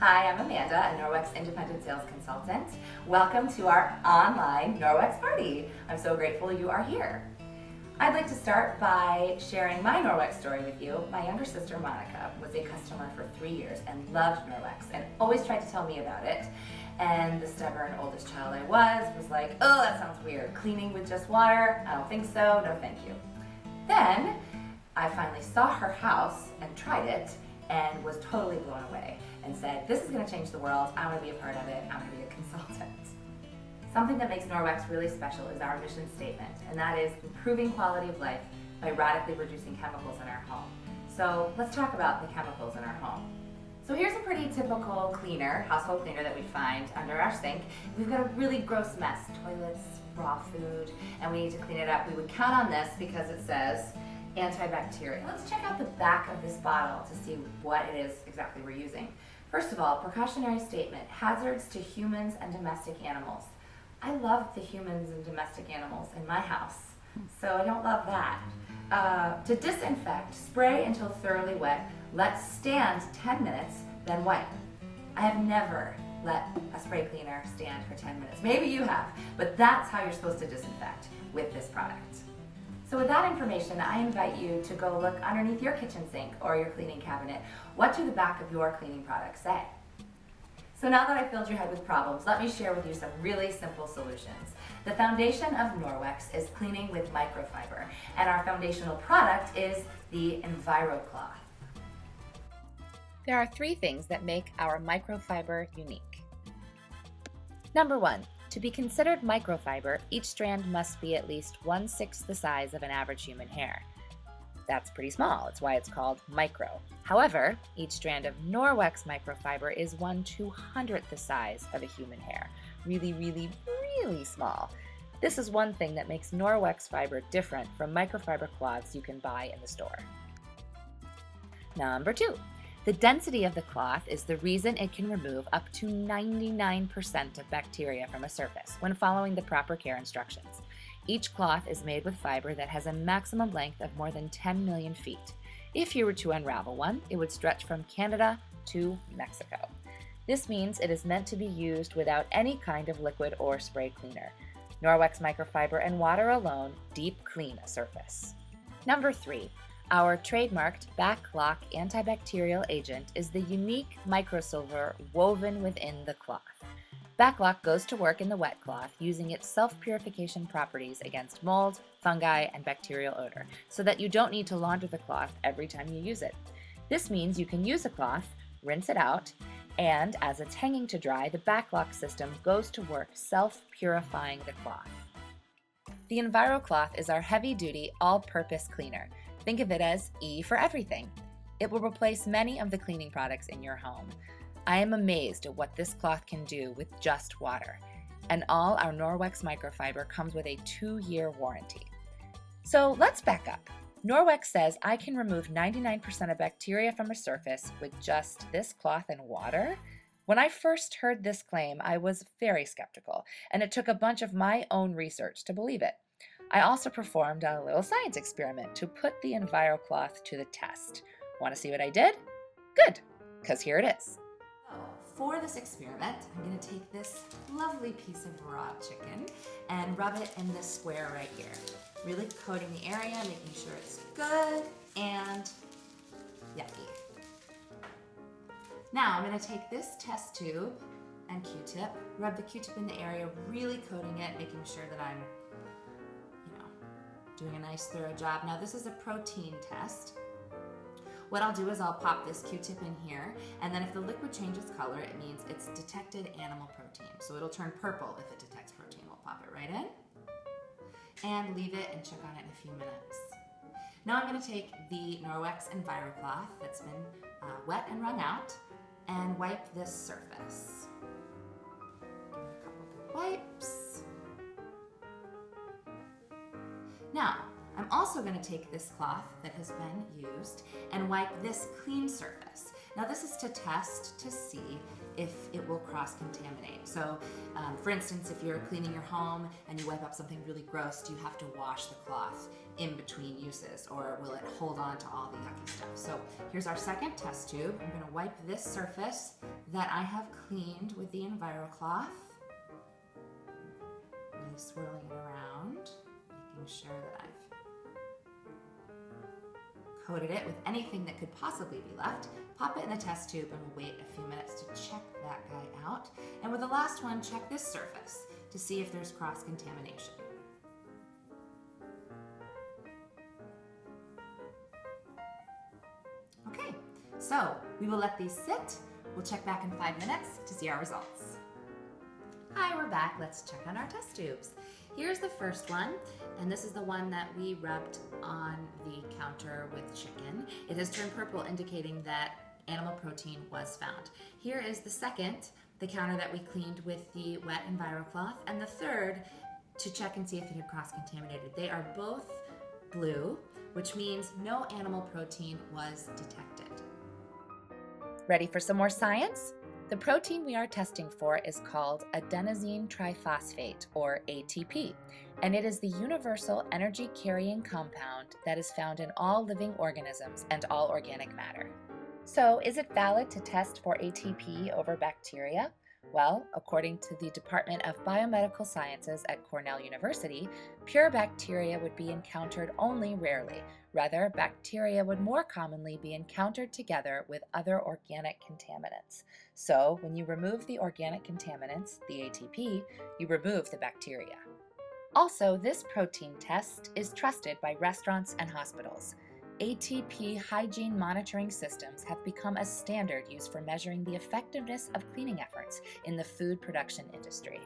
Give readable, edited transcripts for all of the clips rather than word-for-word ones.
Hi, I'm Amanda, a Norwex independent sales consultant. Welcome to our online Norwex party. I'm so grateful you are here. I'd like to start by sharing my Norwex story with you. My younger sister, Monica, was a customer for 3 years and loved Norwex and always tried to tell me about it. And the stubborn oldest child I was like, oh, that sounds weird. Cleaning with just water? I don't think so, no thank you. Then I finally saw her house and tried it and was totally blown away and said, this is gonna change the world. I wanna be a part of it. I wanna be a consultant. Something that makes Norwex really special is our mission statement, and that is improving quality of life by radically reducing chemicals in our home. So let's talk about the chemicals in our home. So here's a pretty typical cleaner, household cleaner that we find under our sink. We've got a really gross mess, toilets, raw food, and we need to clean it up. We would count on this because it says antibacterial. Let's check out the back of this bottle to see what it is exactly we're using. First of all, precautionary statement, hazards to humans and domestic animals. I love the humans and domestic animals in my house, so I don't love that. To disinfect, spray until thoroughly wet, let stand 10 minutes, then wipe. I have never let a spray cleaner stand for 10 minutes. Maybe you have, but that's how you're supposed to disinfect with this product. So with that information, I invite you to go look underneath your kitchen sink or your cleaning cabinet. What do the back of your cleaning products say? So now that I've filled your head with problems, let me share with you some really simple solutions. The foundation of Norwex is cleaning with microfiber, and our foundational product is the EnviroCloth. There are 3 things that make our microfiber unique. Number 1, to be considered microfiber, each strand must be at least 1/6 the size of an average human hair. That's pretty small, it's why it's called micro. However, each strand of Norwex microfiber is 1/200th the size of a human hair. Really, really, really small. This is one thing that makes Norwex fiber different from microfiber cloths you can buy in the store. Number 2, the density of the cloth is the reason it can remove up to 99% of bacteria from a surface when following the proper care instructions. Each cloth is made with fiber that has a maximum length of more than 10 million feet. If you were to unravel one, it would stretch from Canada to Mexico. This means it is meant to be used without any kind of liquid or spray cleaner. Norwex microfiber and water alone deep clean a surface. Number 3, our trademarked Backlock antibacterial agent is the unique microsilver woven within the cloth. Backlock goes to work in the wet cloth using its self-purification properties against mold, fungi, and bacterial odor, so that you don't need to launder the cloth every time you use it. This means you can use a cloth, rinse it out, and as it's hanging to dry, the Backlock system goes to work self-purifying the cloth. The EnviroCloth is our heavy-duty, all-purpose cleaner. Think of it as E for everything. It will replace many of the cleaning products in your home. I am amazed at what this cloth can do with just water. And all our Norwex microfiber comes with a 2-year warranty. So let's back up. Norwex says I can remove 99% of bacteria from a surface with just this cloth and water? When I first heard this claim, I was very skeptical, and it took a bunch of my own research to believe it. I also performed a little science experiment to put the EnviroCloth to the test. Want to see what I did? Good, because here it is. For this experiment, I'm going to take this lovely piece of raw chicken and rub it in this square right here. Really coating the area, making sure it's good and yucky. Now I'm going to take this test tube and Q-tip, rub the Q-tip in the area, really coating it, making sure that I'm, doing a nice thorough job. Now this is a protein test. What I'll do is I'll pop this Q-tip in here, and then if the liquid changes color, it means it's detected animal protein. So it'll turn purple if it detects protein. We'll pop it right in and leave it and check on it in a few minutes. Now I'm going to take the Norwex EnviroCloth that's been wet and wrung out and wipe this surface. Give it a couple good wipes. Now, I'm also going to take this cloth that has been used and wipe this clean surface. Now this is to test to see if it will cross-contaminate. So for instance, if you're cleaning your home and you wipe up something really gross, do you have to wash the cloth in between uses, or will it hold on to all the yucky stuff? So here's our second test tube. I'm going to wipe this surface, that I have cleaned with the EnviroCloth. Really swirling it around, making sure that I've coated it with anything that could possibly be left. Pop it in the test tube and we'll wait a few minutes to check that guy out. And with the last one, check this surface to see if there's cross-contamination. Okay, so we will let these sit. We'll check back in 5 minutes to see our results. Hi, we're back. Let's check on our test tubes. Here's the first one, and this is the one that we rubbed on the counter with chicken. It has turned purple, indicating that animal protein was found. Here is the second, the counter that we cleaned with the wet EnviroCloth, and the third to check and see if it had cross-contaminated. They are both blue, which means no animal protein was detected. Ready for some more science? The protein we are testing for is called adenosine triphosphate, or ATP, and it is the universal energy-carrying compound that is found in all living organisms and all organic matter. So, is it valid to test for ATP over bacteria? Well, according to the Department of Biomedical Sciences at Cornell University, pure bacteria would be encountered only rarely. Rather, bacteria would more commonly be encountered together with other organic contaminants. So, when you remove the organic contaminants, the ATP, you remove the bacteria. Also, this protein test is trusted by restaurants and hospitals. ATP hygiene monitoring systems have become a standard used for measuring the effectiveness of cleaning efforts in the food production industry.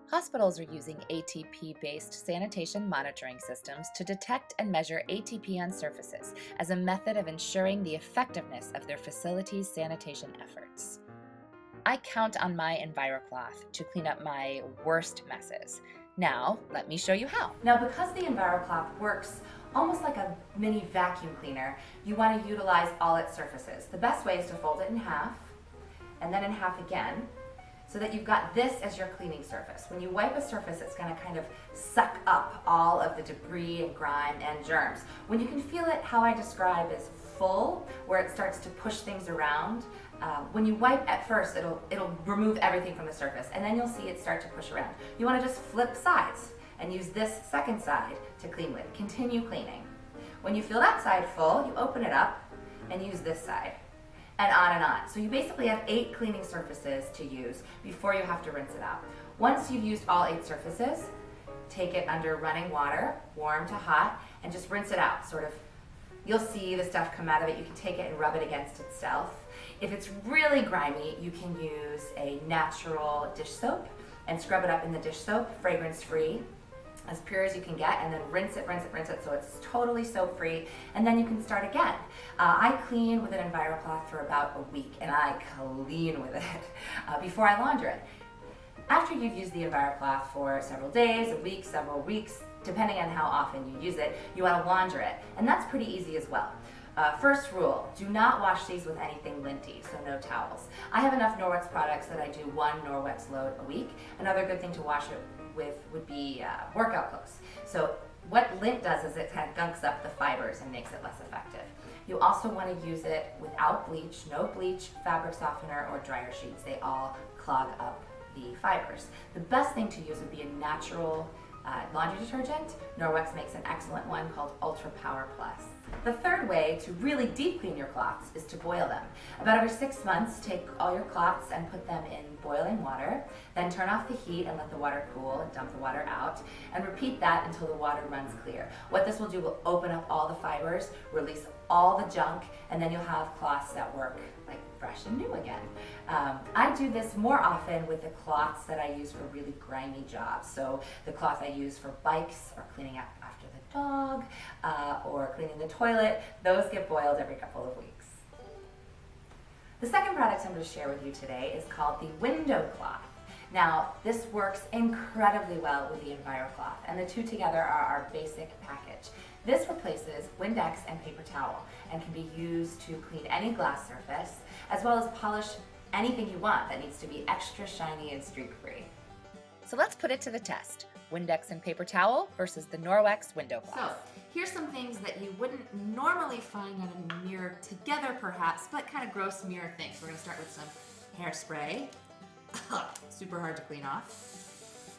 Hospitals are using ATP-based sanitation monitoring systems to detect and measure ATP on surfaces as a method of ensuring the effectiveness of their facilities' sanitation efforts. I count on my EnviroCloth to clean up my worst messes. Now, let me show you how. Now, because the EnviroCloth works almost like a mini vacuum cleaner, you want to utilize all its surfaces. The best way is to fold it in half, and then in half again, so that you've got this as your cleaning surface. When you wipe a surface, it's going to kind of suck up all of the debris and grime and germs. When you can feel it, how I describe is full, where it starts to push things around. When you wipe at first, it'll remove everything from the surface, and then you'll see it start to push around. You want to just flip sides and use this second side to clean with. Continue cleaning. When you feel that side full, you open it up and use this side, and on and on. So you basically have 8 cleaning surfaces to use before you have to rinse it out. Once you've used all 8 surfaces, take it under running water, warm to hot, and just rinse it out. You'll see the stuff come out of it. You can take it and rub it against itself. If it's really grimy, you can use a natural dish soap and scrub it up in the dish soap, fragrance-free, as pure as you can get, and then rinse it so it's totally soap-free, and then you can start again. I clean with an EnviroCloth for about a week, and I clean with it before I launder it. After you've used the EnviroCloth for several days, a week, several weeks, depending on how often you use it, you want to launder it, and that's pretty easy as well. First rule, do not wash these with anything linty, so no towels. I have enough Norwex products that I do 1 Norwex load a week. Another good thing to wash it with would be workout clothes. So what lint does is it kind of gunks up the fibers and makes it less effective. You also want to use it without bleach, no bleach, fabric softener, or dryer sheets. They all clog up the fibers. The best thing to use would be a natural laundry detergent. Norwex makes an excellent one called Ultra Power Plus. The third way to really deep clean your cloths is to boil them. About every 6 months, take all your cloths and put them in boiling water, then turn off the heat and let the water cool and dump the water out, and repeat that until the water runs clear. What this will do will open up all the fibers, release all the junk, and then you'll have cloths that work like fresh and new again. I do this more often with the cloths that I use for really grimy jobs. So the cloth I use for bikes or cleaning up after the dog or cleaning the toilet, those get boiled every couple of weeks. The second product I'm going to share with you today is called the window cloth. Now, this works incredibly well with the EnviroCloth, and the two together are our basic package. This replaces Windex and paper towel and can be used to clean any glass surface, as well as polish anything you want that needs to be extra shiny and streak-free. So let's put it to the test. Windex and paper towel versus the Norwex window So cloth. here's some things that you wouldn't normally find on a mirror together perhaps, but kind of gross mirror things. We're gonna start with some hairspray. Super hard to clean off.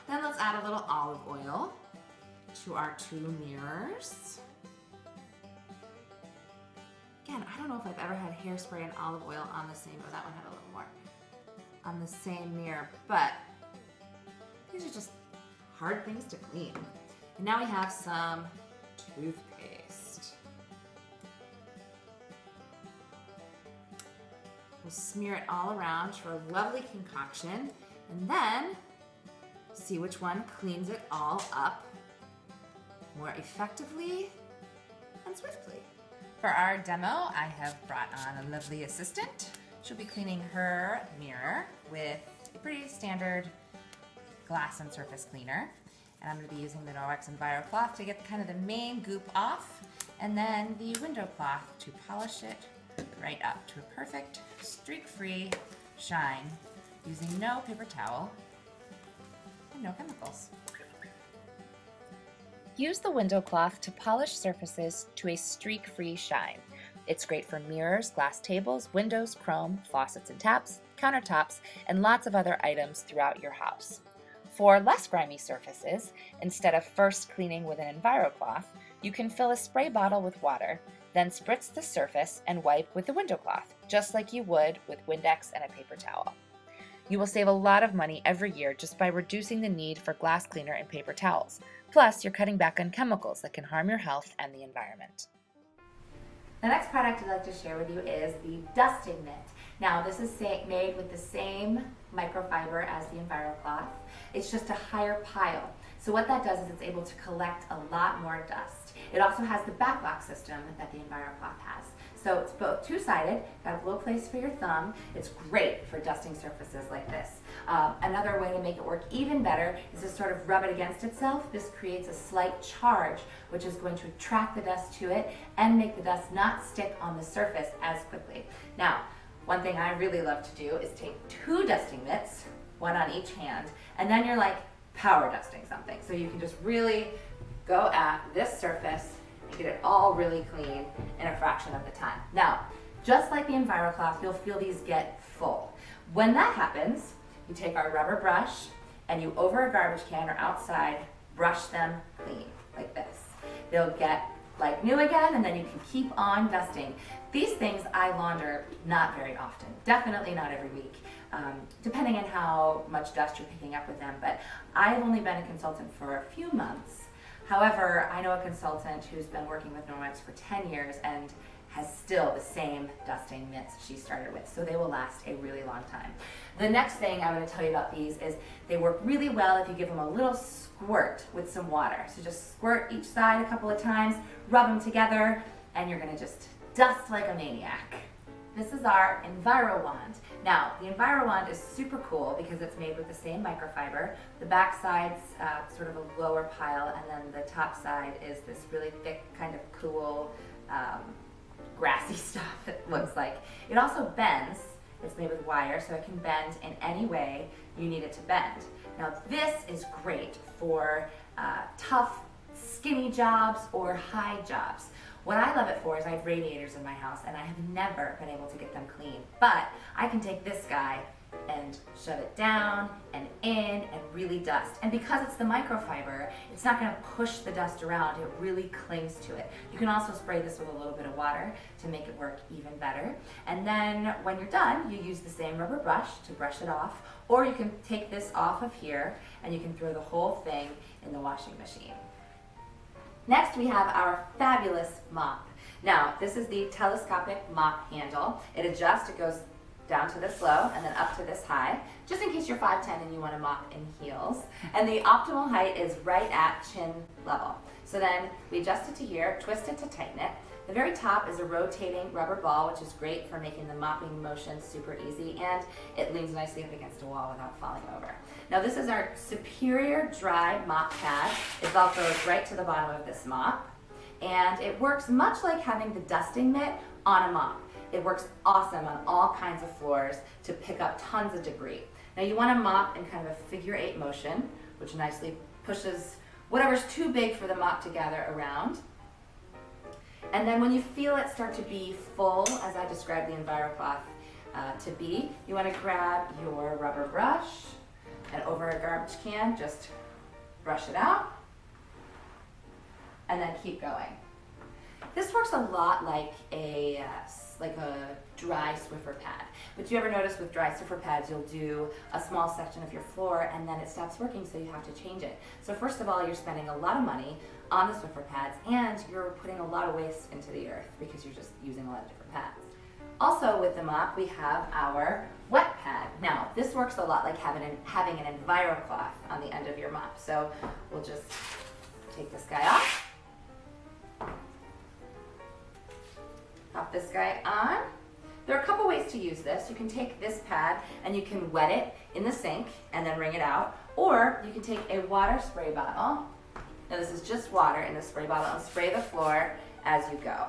Then let's add a little olive oil to our two mirrors. Again, I don't know if I've ever had hairspray and olive oil on the same, oh, that one had a little more, on the same mirror, but these are just hard things to clean. And now we have some toothpaste. We'll smear it all around for a lovely concoction, and then see which one cleans it all up more effectively and swiftly. For our demo, I have brought on a lovely assistant. She'll be cleaning her mirror with a pretty standard glass and surface cleaner. And I'm going to be using the Norwex Enviro cloth to get kind of the main goop off, and then the window cloth to polish it right up to a perfect streak-free shine using no paper towel and no chemicals. Use the window cloth to polish surfaces to a streak-free shine. It's great for mirrors, glass tables, windows, chrome, faucets and taps, countertops, and lots of other items throughout your house. For less grimy surfaces, instead of first cleaning with an Enviro cloth, you can fill a spray bottle with water, then spritz the surface and wipe with the window cloth, just like you would with Windex and a paper towel. You will save a lot of money every year just by reducing the need for glass cleaner and paper towels. Plus, you're cutting back on chemicals that can harm your health and the environment. The next product I'd like to share with you is the dusting mitt. Now, this is made with the same microfiber as the Enviro cloth. It's just a higher pile. So what that does is it's able to collect a lot more dust. It also has the backlock system that the Enviro cloth has. So it's both two-sided, got a little place for your thumb. It's great for dusting surfaces like this. Another way to make it work even better is to sort of rub it against itself. This creates a slight charge, which is going to attract the dust to it and make the dust not stick on the surface as quickly. Now, one thing I really love to do is take two dusting mitts, one on each hand, and then you're like power dusting something. So you can just really go at this surface and get it all really clean in a fraction of the time. Now, just like the Enviro cloth, you'll feel these get full. When that happens, you take our rubber brush and you, over a garbage can or outside, brush them clean like this. They'll get like new again, and then you can keep on dusting. These things I launder not very often, definitely not every week, depending on how much dust you're picking up with them, but I've only been a consultant for a few months. However, I know a consultant who's been working with Norwex for 10 years and has still the same dusting mitts she started with, so they will last a really long time. The next thing I'm going to tell you about these is they work really well if you give them a little squirt with some water. So just squirt each side a couple of times, rub them together, and you're going to just dust like a maniac. This is our Enviro wand. Now, the Enviro wand is super cool because it's made with the same microfiber. The back side's sort of a lower pile, and then the top side is this really thick, kind of cool, grassy stuff, it looks like. It also bends. It's made with wire, so it can bend in any way you need it to bend. Now, this is great for tough, skinny jobs or high jobs. What I love it for is I have radiators in my house and I have never been able to get them clean. But I can take this guy and shove it down and in and really dust. And because it's the microfiber, it's not going to push the dust around. It really clings to it. You can also spray this with a little bit of water to make it work even better. And then when you're done, you use the same rubber brush to brush it off, or you can take this off of here and you can throw the whole thing in the washing machine. Next, we have our fabulous mop. Now, this is the telescopic mop handle. It adjusts, it goes down to this low and then up to this high, just in case you're 5'10" and you want to mop in heels. And the optimal height is right at chin level. So then we adjust it to here, twist it to tighten it. The very top is a rotating rubber ball, which is great for making the mopping motion super easy, and it leans nicely up against a wall without falling over. Now, this is our superior dry mop pad. It all goes right to the bottom of this mop, and it works much like having the dusting mitt on a mop. It works awesome on all kinds of floors to pick up tons of debris. Now, you want to mop in kind of a figure 8 motion, which nicely pushes whatever's too big for the mop to gather around. And then when you feel it start to be full, as I described the EnviroCloth to be, you want to grab your rubber brush and over a garbage can, just brush it out and then keep going. This works a lot like a dry Swiffer pad. But you ever notice with dry Swiffer pads, you'll do a small section of your floor and then it stops working, so you have to change it. So first of all, you're spending a lot of money on the Swiffer pads and you're putting a lot of waste into the earth because you're just using a lot of different pads. Also with the mop, we have our wet pad. Now, this works a lot like having an EnviroCloth on the end of your mop. So we'll just take this guy off. Pop this guy on. There are a couple ways to use this. You can take this pad and you can wet it in the sink and then wring it out, or you can take a water spray bottle. Now this is just water in the spray bottle and spray the floor as you go.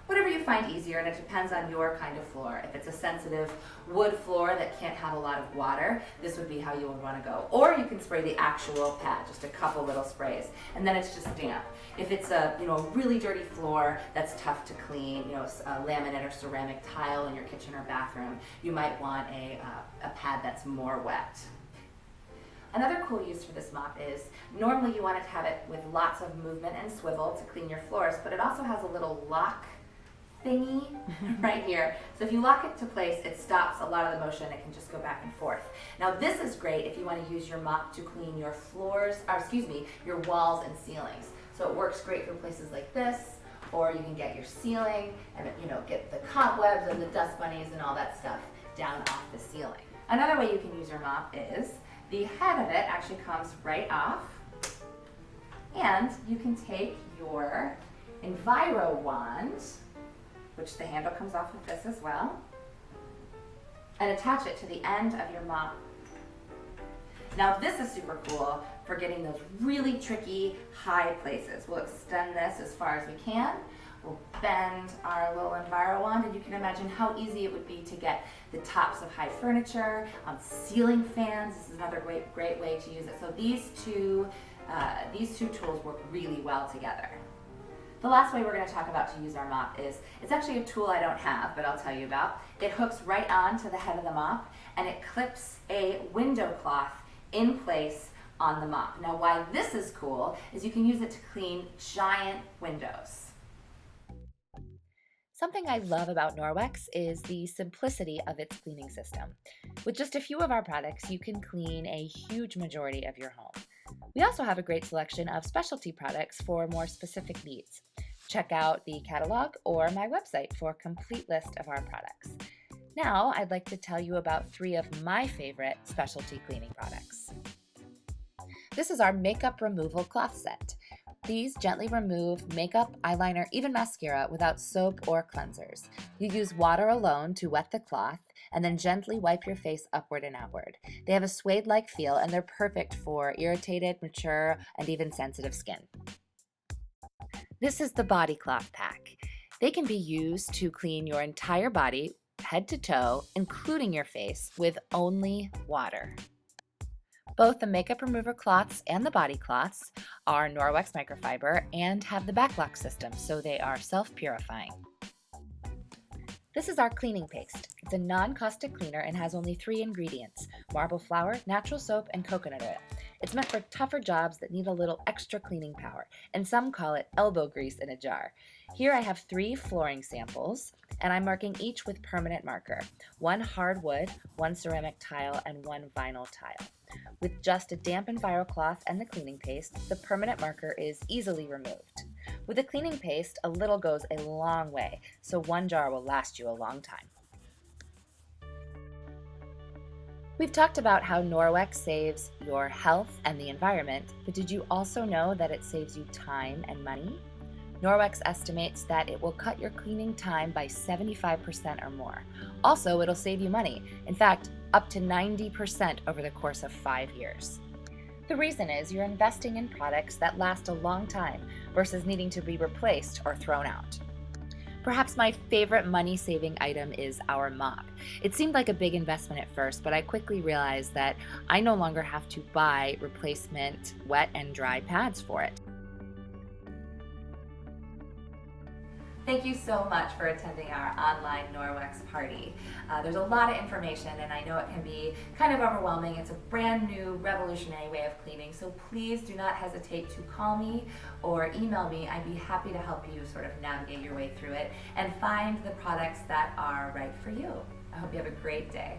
Whatever you find easier, and it depends on your kind of floor. If it's a sensitive wood floor that can't have a lot of water, this would be how you would want to go. Or you can spray the actual pad, just a couple little sprays, and then it's just damp. If it's a really dirty floor that's tough to clean, a laminate or ceramic tile in your kitchen or bathroom, you might want a pad that's more wet. Another cool use for this mop is, normally you want to have it with lots of movement and swivel to clean your floors, but it also has a little lock thingy right here. So if you lock it to place, it stops a lot of the motion. It can just go back and forth. Now this is great if you want to use your mop to clean your your walls and ceilings. So it works great for places like this, or you can get your ceiling and get the cobwebs and the dust bunnies and all that stuff down off the ceiling. Another way you can use your mop is the head of it actually comes right off, and you can take your Enviro wand, which the handle comes off with this as well, and attach it to the end of your mop. Now this is super cool for getting those really tricky high places. We'll extend this as far as we can. We'll bend our little Enviro wand, and you can imagine how easy it would be to get the tops of high furniture, on ceiling fans. This is another great way to use it. So these two tools work really well together. The last way we're going to talk about to use our mop is, it's actually a tool I don't have, but I'll tell you about. It hooks right on to the head of the mop, and it clips a window cloth in place on the mop. Now why this is cool is you can use it to clean giant windows. Something I love about Norwex is the simplicity of its cleaning system. With just a few of our products, you can clean a huge majority of your home. We also have a great selection of specialty products for more specific needs. Check out the catalog or my website for a complete list of our products. Now, I'd like to tell you about 3 of my favorite specialty cleaning products. This is our makeup removal cloth set. These gently remove makeup, eyeliner, even mascara without soap or cleansers. You use water alone to wet the cloth and then gently wipe your face upward and outward. They have a suede-like feel and they're perfect for irritated, mature, and even sensitive skin. This is the body cloth pack. They can be used to clean your entire body, head to toe, including your face, with only water. Both the makeup remover cloths and the body cloths are Norwex microfiber and have the backlock system, so they are self-purifying. This is our cleaning paste. It's a non-caustic cleaner and has only 3 ingredients: marble flour, natural soap, and coconut oil. It's meant for tougher jobs that need a little extra cleaning power, and some call it elbow grease in a jar. Here I have 3 flooring samples, and I'm marking each with permanent marker: 1 hardwood, 1 ceramic tile, and 1 vinyl tile. With just a damp EnviroCloth and the cleaning paste, the permanent marker is easily removed. With the cleaning paste, a little goes a long way, so 1 jar will last you a long time. We've talked about how Norwex saves your health and the environment, but did you also know that it saves you time and money? Norwex estimates that it will cut your cleaning time by 75% or more. Also, it'll save you money. In fact, up to 90% over the course of 5 years. The reason is you're investing in products that last a long time versus needing to be replaced or thrown out. Perhaps my favorite money-saving item is our mop. It seemed like a big investment at first, but I quickly realized that I no longer have to buy replacement wet and dry pads for it. Thank you so much for attending our online Norwex party. There's a lot of information and I know it can be kind of overwhelming. It's a brand new revolutionary way of cleaning, so please do not hesitate to call me or email me. I'd be happy to help you sort of navigate your way through it and find the products that are right for you. I hope you have a great day.